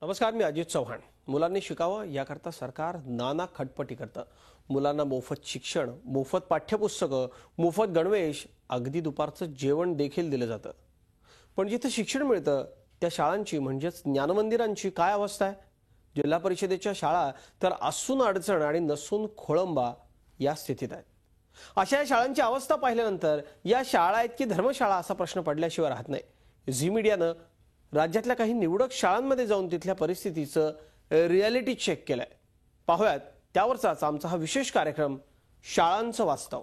नमस्कार, मी अजित चव्हाण। मुलांनी शिकावं याकरता सरकार नाना खटपटी करतं। मुलांना मोफत शिक्षण, मोफत पाठ्यपुस्तकं, मोफत गणवेश, अगदी दुपारचं जेवण देखील दिलं जातं। पण जिथे शिक्षण मिळतं त्या शाळांची म्हणजेच ज्ञानमंदिरांची काय अवस्था आहे? जिल्हा परिषदेच्या शाळा तर असून अडचण आणि नसून खोळंबा या स्थितीत आहेत। अशा या शाळांची अवस्था पाहिल्यानंतर या शाळा आहेत की धर्मशाळा असा प्रश्न पडल्याशिवाय राहत नाही। झी मीडियानं राज्यातल्या काही निवडक शाळांमध्ये जाऊन तिथल्या परिस्थितीचं रियालिटी चेक केलंय। पाहूयात त्यावरचाच आमचा हा विशेष कार्यक्रम शाळांचं वास्तव।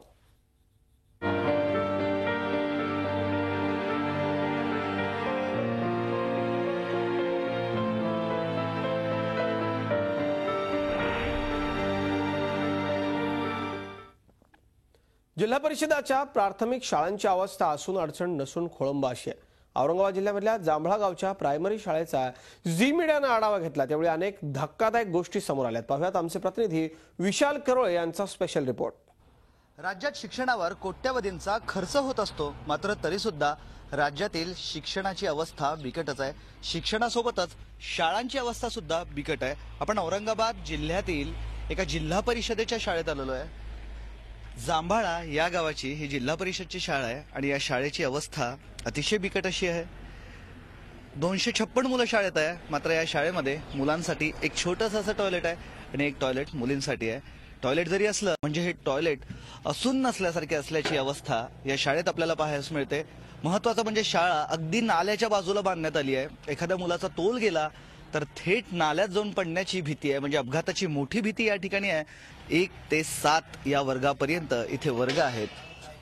जिल्हा परिषदाच्या प्राथमिक शाळांची अवस्था असून अडचण नसून खोळंबा अशी आहे। औरंगाबाद जिल्ह्यामधल्या जांभळा गावच्या प्रायमरी शाळेचा झी मीडियानं आढावा घेतला, त्यावेळी अनेक धक्कादायक गोष्टी समोर आल्यात। पाहूयात आमचे प्रतिनिधी विशाल करोळे यांचा स्पेशल रिपोर्ट। राज्यात शिक्षणावर कोट्यवधींचा खर्च होत असतो, मात्र तरी सुद्धा राज्यातील शिक्षणाची अवस्था बिकटच आहे। शिक्षणासोबतच शाळांची अवस्था सुद्धा बिकट आहे। आपण औरंगाबाद जिल्ह्यातील एका जिल्हा परिषदेच्या शाळेत आलेलो आहे। जांभळा या गावाची ही जिल्हा परिषदची शाळा आहे आणि या शाळेची अवस्था अतिशय बिकट अशी आहे। 256 मुलं शाळेत आहे, मात्र या शाळेमध्ये मुलांसाठी एक छोटंसं असं टॉयलेट आहे आणि एक टॉयलेट मुलींसाठी आहे। टॉयलेट जरी असलं म्हणजे हे टॉयलेट असून नसल्यासारखे असल्याची अवस्था या शाळेत आपल्याला पाहायला मिळते। महत्त्वाचं म्हणजे शाळा अगदी नाल्याच्या बाजूला बांधण्यात आली आहे। एखाद्या मुलाचा तोल गेला तर थेट नाल्यात जाऊन पडण्याची भीती आहे, म्हणजे अपघाताची मोठी भीती या ठिकाणी आहे। 1 ते 7 या वर्गापर्यंत इथे वर्ग आहेत।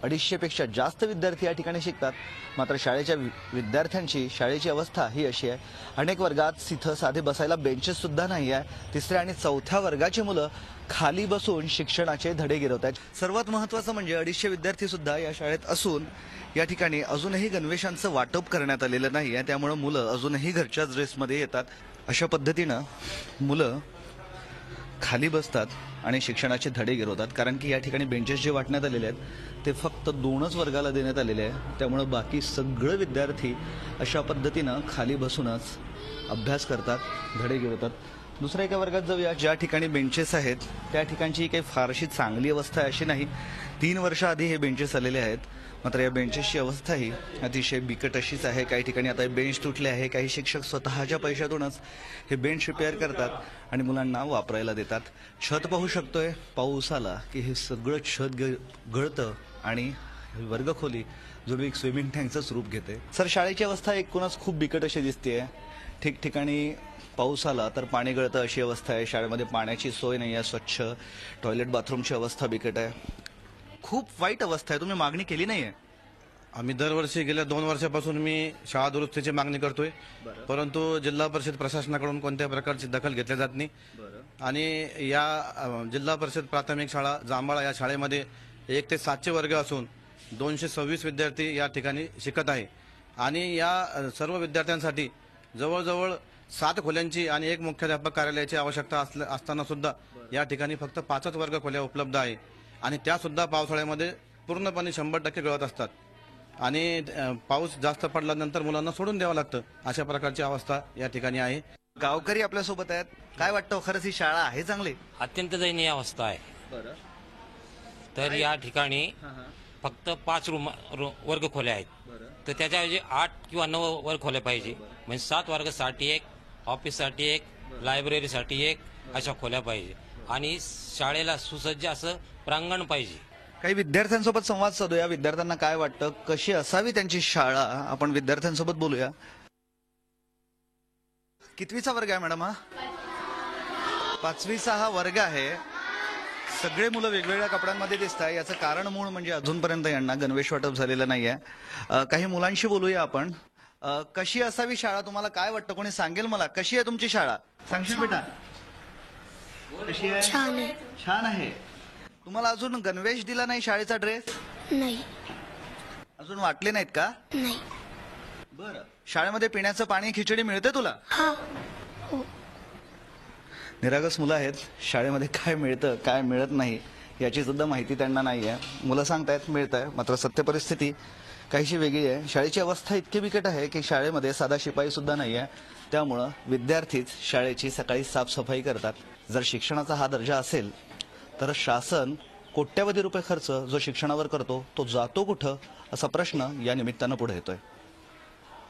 250 पेक्षा जास्त विद्यार्थी या ठिकाणी शिकतात, मात्र शाळेच्या विद्यार्थ्यांची शाळेची अवस्था ही अशी आहे। अनेक वर्गात तिथं साधे बसायला बेंचेस सुद्धा नाही आहे। 3ऱ्या आणि 4थ्या वर्गाची मुलं खाली बसून शिक्षणाचे धडे गिरवत आहेत। सर्वात महत्त्वाचं म्हणजे 250 विद्यार्थी सुद्धा या शाळेत असून या ठिकाणी अजूनही गणवेशांचं वाटप करण्यात आलेलं नाही आहे, त्यामुळे मुलं अजूनही घरच्याच ड्रेसमध्ये येतात। अशा पद्धतीनं मुलं खाली बसतात आणि शिक्षणाचे धडे गिरवतात, कारण की या ठिकाणी बेंचेस जे वाटण्यात आलेले आहेत ते फक्त 2च वर्गाला देण्यात आलेले आहे। त्यामुळे बाकी सगळे विद्यार्थी अशा पद्धतीनं खाली बसूनच अभ्यास करतात, धडे गिरवतात। दुसऱ्या एका वर्गात जाऊया, ज्या ठिकाणी बेंचेस आहेत त्या ठिकाणची काही फारशी चांगली अवस्था अशी नाही। 3 वर्ष आधी हे बेंचेस आलेले आहेत, मात्र या बेंचेसची अवस्था ही अतिशय बिकट अशीच आहे। काही ठिकाणी आता बेंच तुटले आहे, काही शिक्षक स्वतःच्या पैशातूनच हे बेंच रिपेअर करतात आणि मुलांना वापरायला देतात। छत पाहू शकतोय, पाऊस आला की हे सगळं छत गळतं आणि वर्गखोली जणू एक स्विमिंग टँकचं रूप घेते। सर, शाळेची अवस्था एकूणच खूप बिकट अशी दिसते। ठिकठिकाणी पाऊस आला तर पाणी गळतं अशी अवस्था आहे। शाळेमध्ये पाण्याची सोय नाही आहे, स्वच्छ टॉयलेट बाथरूमची अवस्था बिकट आहे। खूप वाईट अवस्था आहे। तुम्ही मागणी केली नाहीये? आम्ही दरवर्षी गेल्या 2 वर्षापासून मी शाळा दुरुस्तीची मागणी करतोय, परंतु जिल्हा परिषद प्रशासनाकडून कोणत्या प्रकारची दखल घेतली जात नाही। आणि या जिल्हा परिषद प्राथमिक शाळा जांभळा या शाळेमध्ये 1 ते 7चे वर्ग असून 226 विद्यार्थी या ठिकाणी शिकत आहे आणि या सर्व विद्यार्थ्यांसाठी जवळजवळ 7 खोल्यांची आणि 1 मुख्याध्यापक कार्यालयाची आवश्यकता असताना सुद्धा या ठिकाणी फक्त 5च वर्ग खोल्या उपलब्ध आहे आणि त्या सुद्धा पावसाळ्यामध्ये पूर्णपणे 100% गळत असतात आणि पाऊस जास्त पडल्यानंतर मुलांना सोडून द्यावं लागतं। अशा प्रकारची अवस्था या ठिकाणी आहे। गावकरी आपल्यासोबत आहेत, काय वाटतं खरंच ही शाळा आहे चांगली? अत्यंत दयनीय अवस्था आहे। तर या ठिकाणी फक्त 5 वर्ग खोल्या आहेत, तर त्याच्याऐवजी 8 किंवा 9 वर्ग खोल्या पाहिजे। म्हणजे 7 वर्गासाठी 1, ऑफिससाठी 1, लायब्ररीसाठी 1 अशा खोल्या पाहिजे आणि शाळेला सुसज्ज असं प्रांगण पाहिजे। काही विद्यार्थ्यांसोबत संवाद साधूया। विद्यार्थ्यांना काय वाटतं, कशी असावी त्यांची शाळा, आपण विद्यार्थ्यांसोबत बोलूया। कितवीचा वर्ग आहे मॅडम? हा 5वीचा हा वर्ग आहे। सगळे मुलं वेगवेगळ्या कपड्यांमध्ये दिसत आहे। याचं कारण मूळ म्हणजे अजूनपर्यंत यांना गणवेश वाटप झालेलं नाहीये। काही मुलांशी बोलूया आपण। कशी असावी शाळा, तुम्हाला काय वाटतं? कोणी सांगेल मला, कशी आहे तुमची शाळा? सांगशील बेटा? कशी आहे? छान आहे। छान आहे। तुम्हाला अजून गणवेश दिला नाही, शाळेचा ड्रेस नाही? अजून वाटले नाहीत का? नाही। बरं, शाळेमध्ये पिण्याचं पाणी, खिचडी मिळते तुला? हा, हो। निरागस मुलं आहेत, शाळेमध्ये काय मिळतं काय मिळत नाही याची सुद्धा माहिती त्यांना नाही आहे। मुलं सांगतायत मिळतंय, मात्र सत्य परिस्थिती काहीशी वेगळी आहे। शाळेची अवस्था इतकी बिकट आहे की शाळेमध्ये साधा शिपाई सुद्धा नाही आहे। त्यामुळं विद्यार्थीच शाळेची सकाळी साफसफाई करतात. जर शिक्षणाचा हा दर्जा असेल तर शासन कोट्यवधी रुपये खर्च जो शिक्षणावर करतो तो जातो कुठं असा प्रश्न या निमित्तानं पुढे येतोय.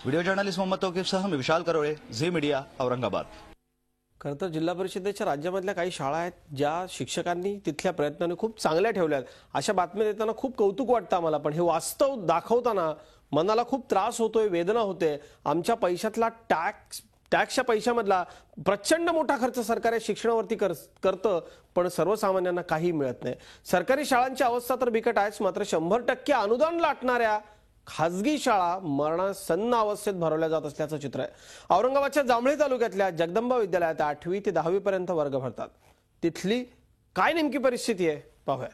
व्हिडिओ जर्नलिस्ट मोहम्मद तौकीफसह मी विशाल करोळे, झी मीडिया, औरंगाबाद. खरं तर जिल्हा परिषदेच्या राज्यामधल्या काही शाळा आहेत ज्या शिक्षकांनी तिथल्या प्रयत्नाने खूप चांगल्या ठेवल्या आहेत. अशा बातम्या देताना खूप कौतुक वाटतं आम्हाला, पण हे वास्तव दाखवताना मनाला खूप त्रास होतोय, वेदना होते. आमच्या पैशातला टॅक्सच्या पैशामधला प्रचंड मोठा खर्च सरकार या शिक्षणावरती करतं, पण सर्वसामान्यांना काही मिळत नाही. सरकारी शाळांची अवस्था तर बिकट आहेच, मात्र 100% अनुदान लाटणाऱ्या खासगी शाळा मरणासन्न अवस्थेत भरवल्या जात असल्याचं चित्र आहे. औरंगाबादच्या जांभळी तालुक्यातल्या जगदंबा विद्यालयात 8वी ते 10वी पर्यंत वर्ग भरतात. तिथली काय नेमकी परिस्थिती आहे पाहूया.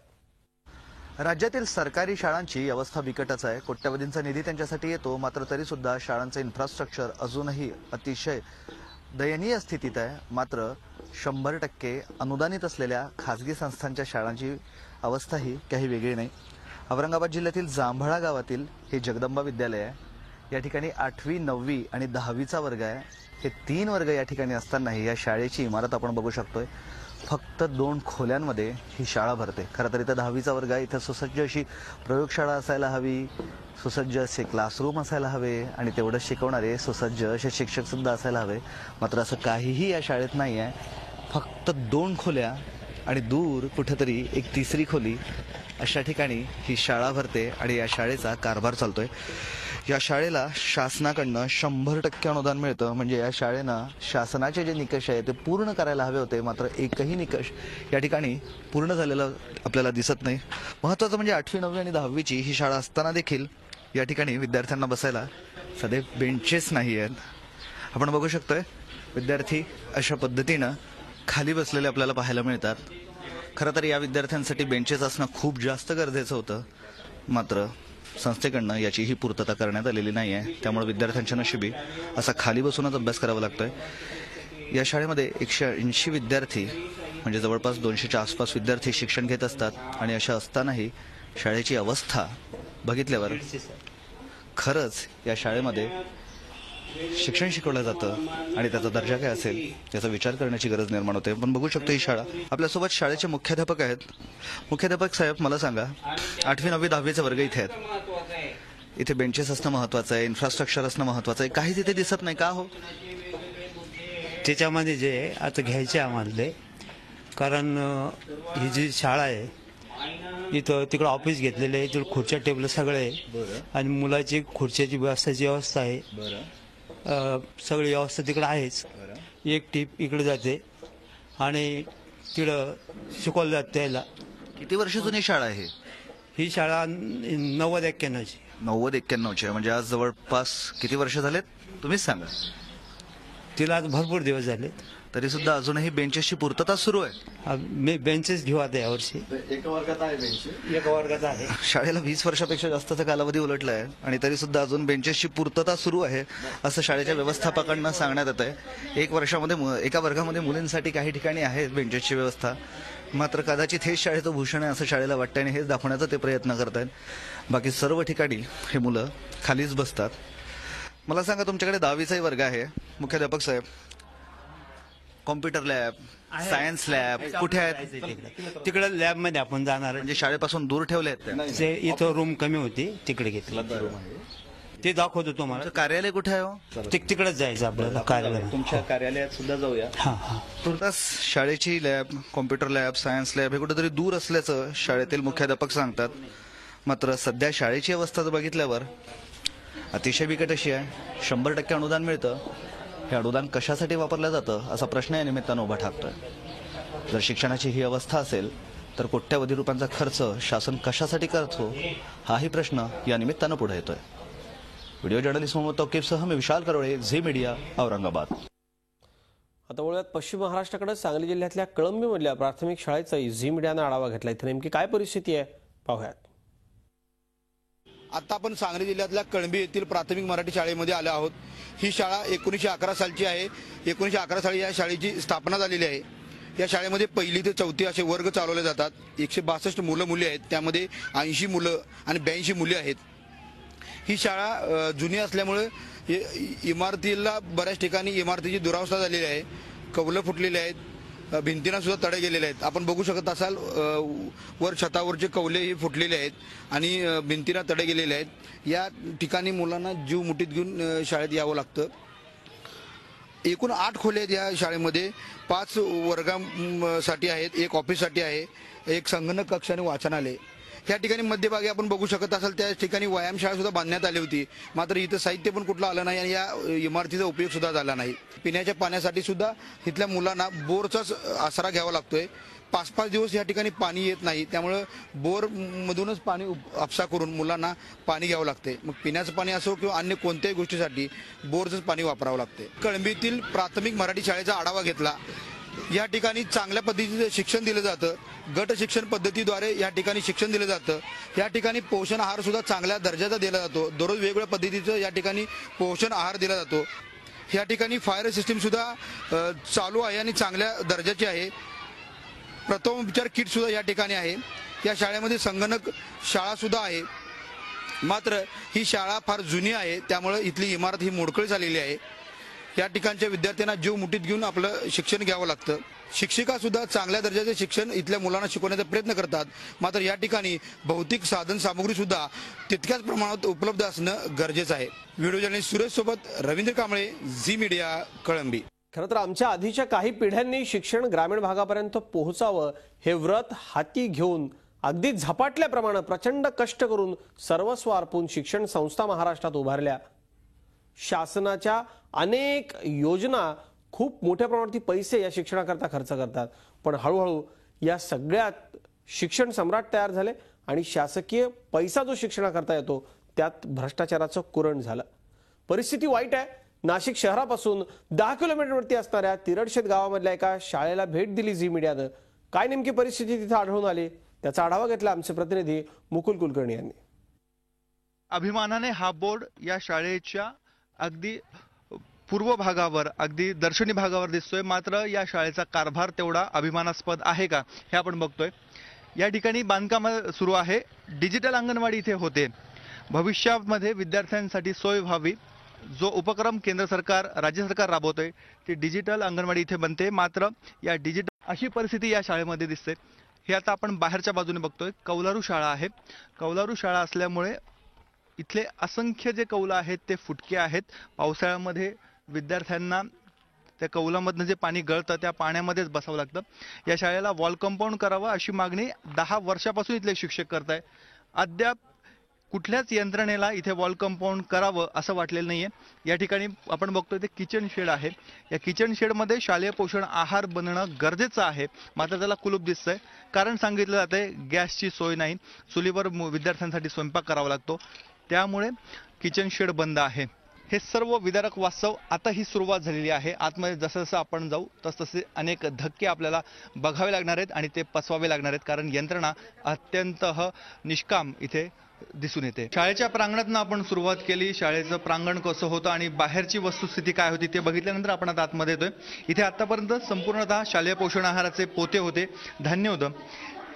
राज्यातील सरकारी शाळांची अवस्था बिकटच आहे. कोट्यवधींचा निधी त्यांच्यासाठी येतो, मात्र तरी सुद्धा शाळांचं इन्फ्रास्ट्रक्चर अजूनही अतिशय दयनीय स्थितीत आहे. मात्र 100% अनुदानित असलेल्या खासगी संस्थांच्या शाळांची अवस्थाही काही वेगळी नाही. औरंगाबाद जिल्ह्यातील जांभळा गावातील हे जगदंबा विद्यालय आहे. या ठिकाणी 8वी, 9वी आणि 10वीचा वर्ग आहे. हे 3 वर्ग या ठिकाणी असतानाही या शाळेची इमारत आपण बघू शकतोय. फक्त 2 खोल्यांमध्ये ही शाळा भरते. खरं तर इथं 10वीचा वर्ग आहे. इथं सुसज्ज अशी प्रयोगशाळा असायला हवी, सुसज्ज असे क्लासरूम असायला हवे आणि तेवढं शिकवणारे सुसज्ज असे शिक्षक सुद्धा असायला हवे. मात्र असं काहीही या शाळेत नाही आहे. फक्त 2 खोल्या आणि दूर कुठेतरी एक 3री खोली अशा ठिकाणी ही शाळा भरते आणि या शाळेचा कारभार चालतोय. या शाळेला शासनाकडनं 100% अनुदान मिळतं. म्हणजे या शाळेनं शासनाचे जे निकष आहे ते पूर्ण करायला हवे होते, मात्र एकही निकष या ठिकाणी पूर्ण झालेला आपल्याला दिसत नाही. महत्त्वाचं म्हणजे 8वी, 9वी आणि 10वीची ही शाळा असताना देखील या ठिकाणी विद्यार्थ्यांना बसायला सदैव बेंचेस नाही आहेत. आपण बघू शकतोय विद्यार्थी अशा पद्धतीनं खाली बसलेले आपल्याला पाहायला मिळतात. खरं तर या विद्यार्थ्यांसाठी बेंचेस असणं खूप जास्त गरजेचं होतं, मात्र संस्थेकडनं याचीही पूर्तता करण्यात आलेली नाही आहे. त्यामुळे विद्यार्थ्यांच्या नशिबी असा खाली बसूनच अभ्यास करावा लागतोय. या शाळेमध्ये 180 विद्यार्थी म्हणजे जवळपास 200च्या आसपास विद्यार्थी शिक्षण घेत असतात. आणि अशा असतानाही शाळेची अवस्था बघितल्यावर खरंच या शाळेमध्ये शिक्षण शिकवलं जातं आणि त्याचा दर्जा काय असेल याचा विचार करण्याची गरज निर्माण होते. पण बघू शकतो ही शाळा. आपल्यासोबत शाळेचे मुख्याध्यापक आहेत. मुख्याध्यापक साहेब, मला सांगा, 8वी, 9वी, 10वीचे वर्ग इथे आहेत. इथे बेंचेस असणं महत्वाचं आहे, इन्फ्रास्ट्रक्चर असणं महत्वाचं आहे. काहीच इथे दिसत नाही का हो? त्याच्यामध्ये जे आता घ्यायचे आम्हाला, कारण ही जी शाळा आहे इथं तिकडं ऑफिस घेतलेलं आहे, तिकडं खुर्च्या टेबल सगळे आहे आणि मुलाची खुर्च्याची बसायची व्यवस्था आहे. सगळी व्यवस्था तिकडं आहेच. एक टीप इकडे जाते आणि तिकडं शिकवलं जातं त्याला. किती वर्ष जुनी शाळा आहे ही शाळा 90-91ची. 90-91ची म्हणजे आज जवळपास किती वर्ष झालेत तुम्हीच सांगा. तिला आज भरपूर दिवस झाले, तरी सुद्धा अजूनही बेंचेसची पूर्तता सुरू आहे. मी बेंचेस घेऊ आता यावर्षी. एका वर्गात आहे बेंच. एका वर्गात आहे. शाळेला 20 वर्षापेक्षा जास्तचा कालावधी उलटला आहे आणि तरी सुद्धा अजून बेंचेसची पूर्तता सुरू आहे असं शाळेच्या व्यवस्थापकांना सांगण्यात येत आहे. एका वर्गामध्ये मुलींसाठी काही ठिकाणी आहे बेंचेसची व्यवस्था, मात्र कदाचित हेच शाळेचं भूषण आहे असं शाळेला वाटतं आणि हेच दाखवण्याचा ते प्रयत्न करत आहेत. बाकी सर्व ठिकाणी हे मुलं खालीच बसतात. मला सांगा, तुमच्याकडे 10वीचाही वर्ग आहे. मुख्याध्यापक साहेब, कॉम्प्युटर लॅब, सायन्स लॅब कुठे आहेत? तिकडे लॅब मध्ये आपण जाणार. म्हणजे शाळेपासून दूर ठेवले आहेत ते इथं रूम कमी होती, तिकडे घेतलं. ते दाखवतो तुम्हाला. कार्यालय कुठे आहे हो? तिकडेच जायचं आपल्याला कार्यालय. तुमच्या कार्यालयात सुद्धा जाऊया. तुर्तास शाळेची lab, computer lab, science lab हे कुठेतरी दूर असल्याचं शाळेतील मुख्याध्यापक सांगतात. मात्र सध्या शाळेची अवस्था बघितल्यावर अतिशय बिकट अशी आहे. 100% अनुदान मिळतं. हे अनुदान कशासाठी वापरलं जातं असा प्रश्न या निमित्तानं उभा ठाकतोय. जर शिक्षणाची ही अवस्था असेल तर कोट्यवधी रुपयांचा खर्च शासन कशासाठी करतो हाही प्रश्न या निमित्तानं पुढे येतोय. व्हिडिओ जर्नलिस्ट मोहम्मद तौकीफसह मी विशाल करोळे, झी मीडिया, औरंगाबाद. आता वळूयात पश्चिम महाराष्ट्राकडे. सांगली जिल्ह्यातल्या कळंबीमधल्या प्राथमिक शाळेचाही झी मीडियानं आढावा घेतला. इथे नेमकी काय परिस्थिती आहे पाहूयात. आता आपण सांगली जिल्ह्यातल्या कळंबी येथील प्राथमिक मराठी शाळेमध्ये आलो आहोत. ही शाळा 1911 सालची आहे. 1911 साली या शाळेची स्थापना झालेली आहे. या शाळेमध्ये 1ली ते 4थी असे वर्ग चालवले जातात. 162 मुलं मुली आहेत. त्यामध्ये 80 मुलं आणि 82 मुली आहेत. ही शाळा जुनी असल्यामुळे इमारतीला बऱ्याच ठिकाणी इमारतीची दुरावस्था झालेली आहे, कौलं फुटलेली आहेत, भिंतींना सुद्धा तडे गेलेले आहेत. आपण बघू शकत असाल वर छतावरचे कौले हे फुटलेले आहेत आणि भिंतींना तडे गेलेले आहेत. या ठिकाणी मुलांना जीव मुठीत घेऊन शाळेत यावं लागतं. एकूण 8 खोल्या आहेत या शाळेमध्ये. 5 वर्गासाठी आहेत, 1 ऑफिससाठी आहे, 1 संगणक कक्ष आणि वाचनालय. या ठिकाणी मध्यभागी आपण बघू शकत असाल त्या ठिकाणी व्यायामशाळा सुद्धा बांधण्यात आली होती. मात्र इथं साहित्य पण कुठलं आलं नाही आणि या इमारतीचा उपयोग सुद्धा झाला नाही. पिण्याच्या पाण्यासाठी सुद्धा इथल्या मुलांना बोरचाच आसरा घ्यावा लागतोय. 5-5 दिवस या ठिकाणी पाणी येत नाही, त्यामुळं बोर मधूनच पाणी उपसा करून मुलांना पाणी घ्यावं लागते. मग पिण्याचं पाणी असो किंवा अन्य कोणत्याही गोष्टीसाठी बोरचंच पाणी वापरावं लागते. कळंबीतील प्राथमिक मराठी शाळेचा आढावा घेतला. या ठिकाणी चांगल्या पद्धतीचं शिक्षण दिलं जातं. गट शिक्षण पद्धतीद्वारे या ठिकाणी शिक्षण दिलं जातं. या ठिकाणी पोषण आहार सुद्धा चांगल्या दर्जाचा दिला जातो. दररोज वेगवेगळ्या पद्धतीचं या ठिकाणी पोषण आहार दिला जातो. या ठिकाणी फायर सिस्टीम सुद्धा चालू आहे आणि चांगल्या दर्जाची आहे. प्रथमोपचार किट सुद्धा या ठिकाणी आहे. या शाळेमध्ये संगणक शाळा सुद्धा आहे. मात्र ही शाळा फार जुनी आहे, त्यामुळे इथली इमारत ही मोडकळी झालेली आहे. या ठिकाणच्या विद्यार्थ्यांना जीव मुठीत घेऊन आपलं शिक्षण घ्यावं लागतं. शिक्षिका सुद्धा चांगल्या दर्जाचे शिक्षण इथल्या मुलांना शिकवण्याचा प्रयत्न करतात. मात्र या ठिकाणी भौतिक साधन सामुग्री सुद्धा तितक्याच प्रमाणात उपलब्ध असणं गरजेचं आहे. व्हिडिओ जर्नलिस्ट सुरेश सोबत रवींद्र कांबळे, झी मीडिया, कळंबी. खरं तर आमच्या आधीच्या काही पिढ्यांनी शिक्षण ग्रामीण भागापर्यंत पोहोचावं हे व्रत हाती घेऊन अगदी झपाटल्याप्रमाणे प्रचंड कष्ट करून सर्वस्व अर्पून शिक्षण संस्था महाराष्ट्रात उभारल्या. शासनाच्या अनेक योजना खूप मोठ्या प्रमाणात पैसे या शिक्षणाकरता खर्च करतात. पण हळूहळू या सगळ्यात शिक्षण सम्राट तयार झाले आणि शासकीय पैसा जो शिक्षणाकरता येतो त्यात भ्रष्टाचाराचं कुरण झालं. परिस्थिती वाईट आहे. नाशिक शहरापासून 10 किलोमीटरवरती असणाऱ्या तिरडशेत गावामधल्या एका शाळेला भेट दिली झी मीडियानं. काय नेमकी परिस्थिती तिथे आढळून आली त्याचा आढावा घेतला आमचे प्रतिनिधी मुकुल कुलकर्णी यांनी. अभिमानाने हा बोर्ड या शाळेच्या अगदी पूर्व भागावर, अगदी दर्शनी भागावर दिसतोय. मात्र या शाळेचा कारभार तेवढा अभिमानास्पद आहे का हे आपण बघतोय. या ठिकाणी बांधकाम सुरू आहे. डिजिटल अंगणवाडी इथे होते. भविष्यामध्ये विद्यार्थ्यांसाठी सोय व्हावी जो उपक्रम केंद्र सरकार, राज्य सरकार राबवतोय ती डिजिटल अंगणवाडी इथे बनते. मात्र या डिजिटल अशी परिस्थिती या शाळेमध्ये दिसते. हे आता आपण बाहेरच्या बाजूने बघतोय. कौलारू शाळा आहे. कौलारू शाळा असल्यामुळे इथले असंख्य जे कौलं आहेत ते फुटके आहेत. पावसाळ्यामध्ये विद्यार्थ्यांना त्या कौलामधनं जे पाणी गळतं त्या पाण्यामध्येच बसावं लागतं. या शाळेला वॉल कंपाऊंड करावं अशी मागणी 10 वर्षापासून इथले शिक्षक करताय. अद्याप कुठल्याच यंत्रणेला इथे वॉल कंपाऊंड करावं असं वाटलेलं नाहीये. या ठिकाणी आपण बघतोय ते किचन शेड आहे. या किचन शेडमध्ये शालेय पोषण आहार बनणं गरजेचं आहे. मात्र त्याला कुलूप दिसतंय. कारण सांगितलं जातंय गॅसची सोय नाही, चुलीवर विद्यार्थ्यांसाठी स्वयंपाक करावा लागतो, त्यामुळे किचन शेड बंद आहे. हे सर्व विदारक वास्तव आता ही सुरुवात झालेली आहे. आतमध्ये जसं जसं आपण जाऊ तसतसे अनेक धक्के आपल्याला बघावे लागणार आहेत आणि ते पचवावे लागणार आहेत. कारण यंत्रणा अत्यंत निष्काम इथे दिसून येते. शाळेच्या प्रांगणातून आपण सुरुवात केली. शाळेचं प्रांगण कसं होतं आणि बाहेरची वस्तुस्थिती काय होती ते बघितल्यानंतर आपण आता आतमध्ये येतोय. इथे आतापर्यंत संपूर्णतः शालेय पोषण आहाराचे पोते होते, धान्य होतं.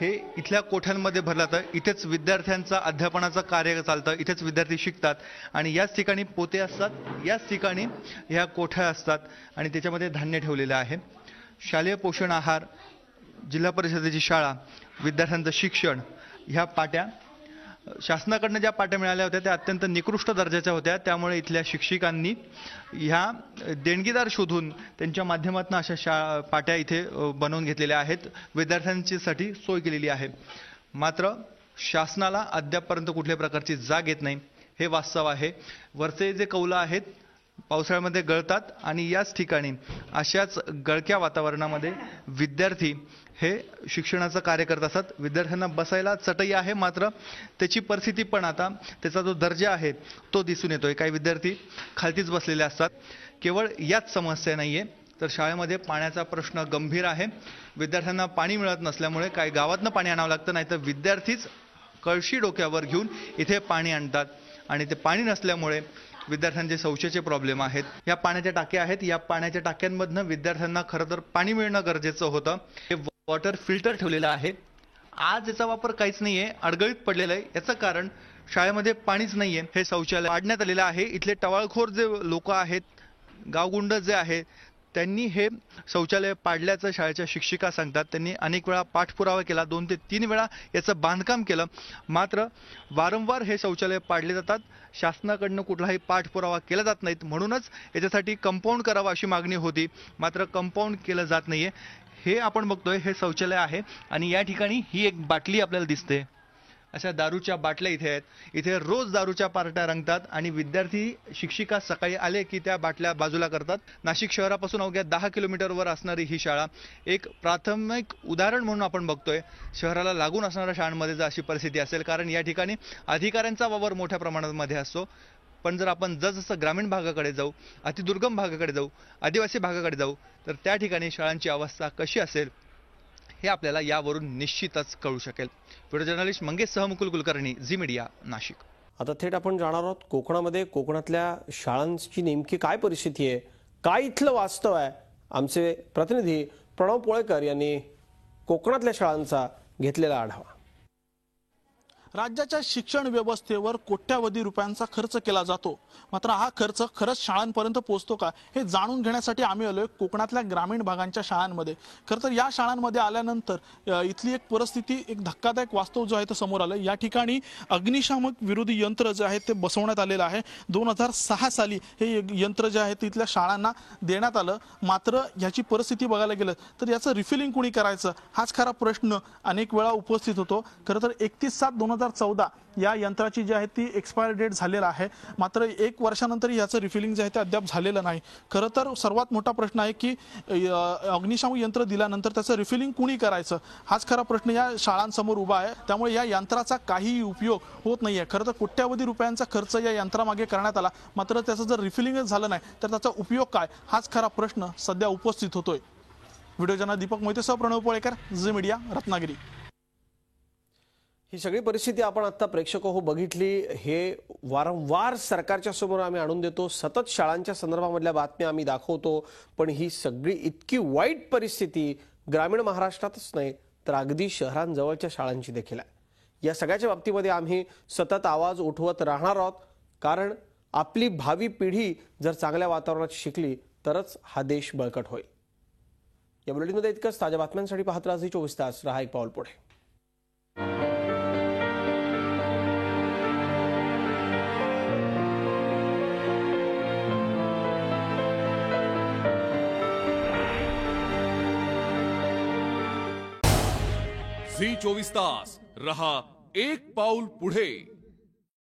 हे इथल्या कोठ्यांमध्ये भरलं जातं. इथेच विद्यार्थ्यांचा अध्यापनाचं कार्य चालतं. इथेच विद्यार्थी शिकतात आणि याच ठिकाणी पोते असतात, याच ठिकाणी ह्या कोठ्या असतात आणि त्याच्यामध्ये धान्य ठेवलेलं आहे. शालेय पोषण आहार, जिल्हा परिषदेची शाळा, विद्यार्थ्यांचं शिक्षण, ह्या पाट्या शासनाकडनं ज्या पाट्या मिळाल्या होत्या त्या अत्यंत निकृष्ट दर्जाच्या होत्या. त्यामुळे इथल्या शिक्षकांनी ह्या देणगीदार शोधून त्यांच्या माध्यमातून अशा पाट्या इथे बनवून घेतलेल्या आहेत. विद्यार्थ्यांची सोय केलेली आहे. मात्र शासनाला अद्यापपर्यंत कुठल्याही प्रकारची जाग येत नाही, हे वास्तव आहे. वरचे जे कौलं आहेत पावसाळ्यामध्ये गळतात आणि याच ठिकाणी अशाच गळक्या वातावरणामध्ये विद्यार्थी हे शिक्षणाचं कार्य करत असतात. विद्यार्थ्यांना बसायला चटई आहे, मात्र त्याची परिस्थिती पण आता त्याचा जो दर्जा आहे तो दिसून येतोय. काही विद्यार्थी खालतीच बसलेले असतात. केवळ याच समस्या नाहीये तर शाळेमध्ये पाण्याचा प्रश्न गंभीर आहे. विद्यार्थ्यांना पाणी मिळत नसल्यामुळे काही गावातनं पाणी आणावं लागतं, नाही तर विद्यार्थीच कळशी डोक्यावर घेऊन इथे पाणी आणतात आणि ते पाणी नसल्यामुळे विद्यार्थ्यांचे शौचाचे प्रॉब्लेम आहेत. या पाण्याच्या टाक्या आहेत. या पाण्याच्या टाक्यांमधनं विद्यार्थ्यांना खरं तर पाणी मिळणं गरजेचं होतं. हे वॉटर फिल्टर ठेवलेलं आहे. आज याचा वापर काहीच नाहीये, अडगळीत पडलेलं आहे. याचं कारण शाळेमध्ये पाणीच नाहीये. हे शौचालय पाडण्यात आलेलं आहे. इथले टवाळखोर जे लोक आहेत, गावगुंड जे आहेत, त्यांनी हे शौचालय पाडल्याचं शाळेच्या शिक्षिका सांगतात. त्यांनी अनेक वेळा पाठपुरावा केला, 2 ते 3 वेळा याचं बांधकाम केलं, मात्र वारंवार हे शौचालय पाडले जातात. शासनाकडनं कुठलाही पाठपुरावा केला जात नाहीत. म्हणूनच याच्यासाठी कंपाऊंड करावं अशी मागणी होती, मात्र कंपाऊंड केलं जात नाहीये. हे आपण बघतोय हे शौचालय आहे आणि या ठिकाणी ही एक बाटली आपल्याला दिसते. अशा दारूच्या बाटल्या इथे आहेत. इथे रोज दारूच्या पार्ट्या रंगतात आणि विद्यार्थी शिक्षिका सकाळी आले की त्या बाटल्या बाजूला करतात. नाशिक शहरापासून अवघ्या 10 किलोमीटरवर असणारी ही शाळा एक प्राथमिक उदाहरण म्हणून आपण बघतोय. शहराला लागून असणाऱ्या शाळांमध्ये जर अशी परिस्थिती असेल, कारण या ठिकाणी अधिकाऱ्यांचा वावर मोठ्या प्रमाणामध्ये असतो. पण जर आपण जसजसं ग्रामीण भागाकडे जाऊ, अतिदुर्गम भागाकडे जाऊ, आदिवासी भागाकडे जाऊ, तर त्या ठिकाणी शाळांची अवस्था कशी असेल हे आपल्याला यावरून निश्चितच कळू शकेल. व्हिडिओ जर्नलिस्ट मंगेश सहमुकुल कुलकर्णी, झी मीडिया, नाशिक. आता थेट आपण जाणार आहोत कोकणामध्ये. कोकणातल्या शाळांची नेमकी काय परिस्थिती आहे, काय इथलं वास्तव आहे. आमचे प्रतिनिधी प्रणव पोळेकर यांनी कोकणातल्या शाळांचा घेतलेला आढावा. राज्याच्या शिक्षण व्यवस्थेवर कोट्यावधी रुपयांचा खर्च केला जातो, मात्र हा खर्च खरंच शाळांपर्यंत पोहोचतो का हे जाणून घेण्यासाठी आम्ही आलोय कोकणातल्या ग्रामीण भागांच्या शाळांमध्ये. खरं तर या शाळांमध्ये आल्यानंतर इथली एक परिस्थिती, एक धक्कादायक वास्तव जो आहे ते समोर आलं. या ठिकाणी अग्निशामक विरोधी यंत्र जे आहे ते बसवण्यात आलेलं आहे. 2006 साली हे यंत्र जे आहे ते इथल्या शाळांना देण्यात आलं, मात्र याची परिस्थिती बघायला गेलं तर याचं रिफिलिंग कुणी करायचं हाच खरा प्रश्न अनेक वेळा उपस्थित होतो. खरं तर 31/7/2014 या यंत्राची जी आहे ती एक्सपायर डेट झालेला आहे, मात्र 1 वर्षानंतर याचं रिफिलिंग जे आहे ते अद्याप झालेलं नाही. खरं तर सर्वात मोठा प्रश्न आहे की अग्निशामक यंत्र दिल्यानंतर त्याचं रिफिलिंग कुणी करायचं हाच खरा प्रश्न या शाळांसमोर उभा आहे. त्यामुळे या यंत्राचा काहीही उपयोग होत नाहीये. खरं तर कोट्यावधी रुपयांचा खर्च या यंत्रामागे करण्यात आला, मात्र त्याचं जर रिफिलिंगच झालं नाही तर त्याचा उपयोग काय हाच खरा प्रश्न सध्या उपस्थित होतोय. व्हिडिओ जर्नलिस्ट दीपक मोहितेसह प्रणव पोळेकर, झी मीडिया, रत्नागिरी. ही सगळी परिस्थिती आपण आता प्रेक्षक हो बघितली. हे वारंवार सरकारच्या समोर आम्ही आणून देतो, सतत शाळांच्या संदर्भामधल्या बातम्या आम्ही दाखवतो, पण ही सगळी इतकी वाईट परिस्थिती ग्रामीण महाराष्ट्रातच नाही तर अगदी शहरांजवळच्या शाळांची देखील आहे. या सगळ्याच्या बाबतीमध्ये आम्ही सतत आवाज उठवत राहणार आहोत, कारण आपली भावी पिढी जर चांगल्या वातावरणात शिकली तरच हा देश बळकट होईल. या बुलेटिनमध्ये इतकंच. ताज्या बातम्यांसाठी पाहत राहा झी 24 तास. रहा एक पाऊल पुढे. झी 24 तास रहा एक पाऊल पुढे.